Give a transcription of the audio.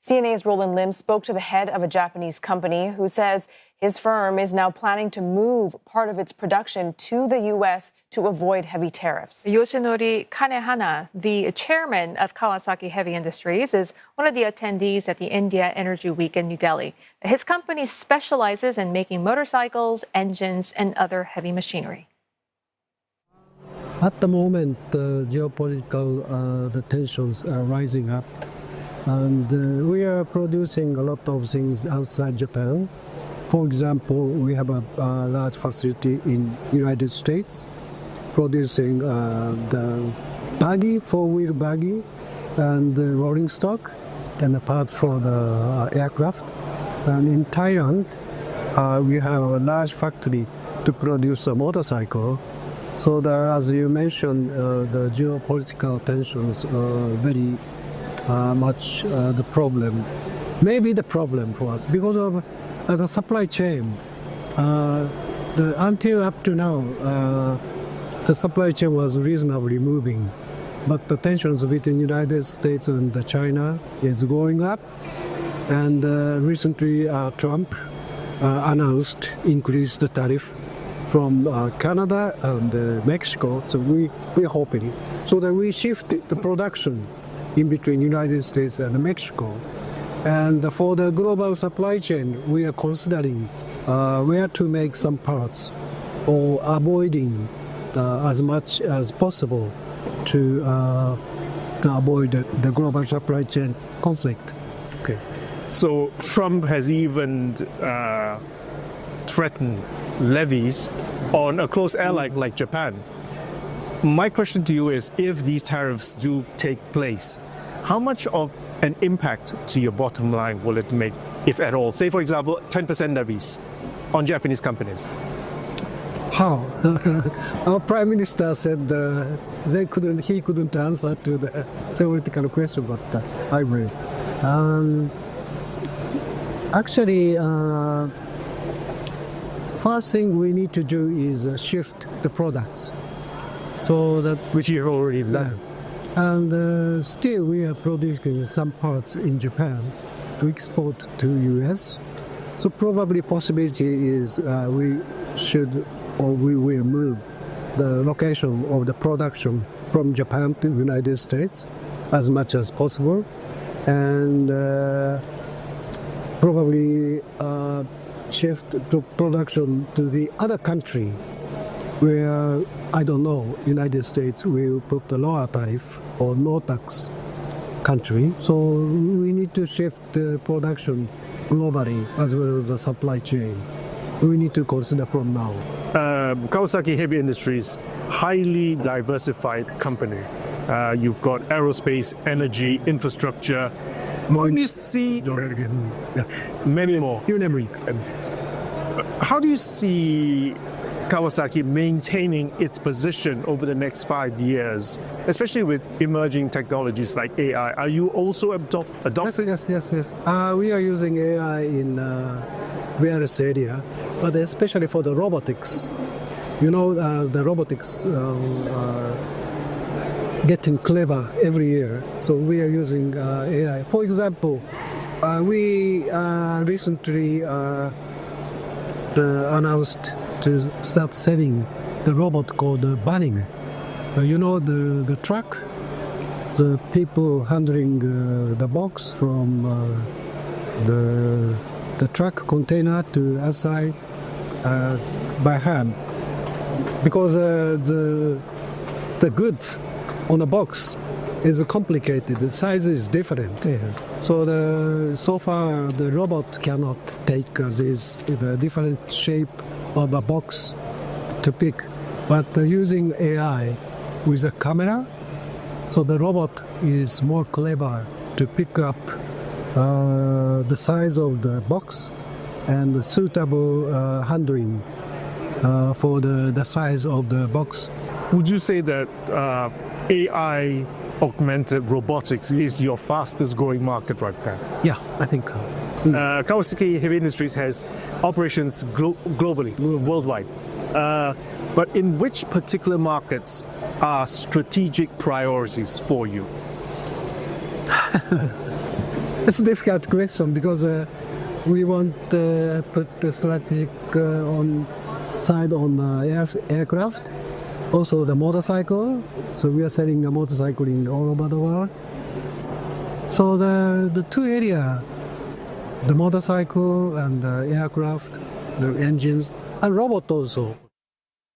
CNA's Roland spoke to the head of a Japanese company who says his firm is now planning to move part of its production to the U.S. to avoid heavy tariffs. Yoshinori Kanehana, the chairman of Kawasaki Heavy Industries, is one of the attendees at the India Energy Week in New Delhi. His company specializes in making motorcycles, engines, and other heavy machinery. At the moment, the geopolitical the tensions are rising up, and we are producing a lot of things outside Japan. For example, we have a large facility in United States producing the buggy, four-wheel buggy, and the rolling stock, and a part for the aircraft. And in Thailand, we have a large factory to produce a motorcycle. So as you mentioned, the geopolitical tensions are very much the problem. Maybe the problem for us because of the supply chain. Until up to now, the supply chain was reasonably moving, but the tensions between the United States and China is going up. And recently, Trump announced increased the tariff from Canada and Mexico. So we're hoping so that we shift the production in between United States and Mexico. And for the global supply chain, we are considering where to make some parts or avoiding as much as possible to avoid the global supply chain conflict. Okay. So Trump has even threatened levies on a close ally like Japan. My question to you is, if these tariffs do take place, how much of an impact to your bottom line will it make, if at all? Say, for example, 10% levies on Japanese companies. How? Our Prime Minister said he couldn't answer to the theoretical question, but I will. Actually, first thing we need to do is shift the products, so that which you have already done. And still we are producing some parts in Japan to export to US. So probably possibility is we should or we will move the location of the production from Japan to United States as much as possible, and probably shift the production to the other country where, I don't know, United States will put the lower tariff or no tax country. So we need to shift the production globally as well as the supply chain. We need to consider from now. Kawasaki Heavy Industries, highly diversified company. You've got aerospace, energy, infrastructure. When you see many more, how do you see Kawasaki maintaining its position over the next 5 years, especially with emerging technologies like AI? Are you also adopting? Yes. We are using AI in various areas, but especially for the robotics. You know, the robotics are getting clever every year, so we are using AI. For example, we recently announced to start selling the robot called Bunning. You know, the truck, the people handling the box from the truck container to outside by hand, because the goods on the box is complicated. The size is different. Yeah. So far the robot cannot take the different shape of a box to pick, but using AI with a camera, so the robot is more clever to pick up the size of the box and the suitable handling for the size of the box. Would you say that AI augmented robotics is your fastest growing market right now? Yeah, I think. Kawasaki Heavy Industries has operations globally, worldwide. But in which particular markets are strategic priorities for you? It's a difficult question because we want to put the strategic on side on aircraft, also the motorcycle. So we are selling a motorcycle in all over the world. So the two areas, the motorcycle and the aircraft, the engines, and robot also.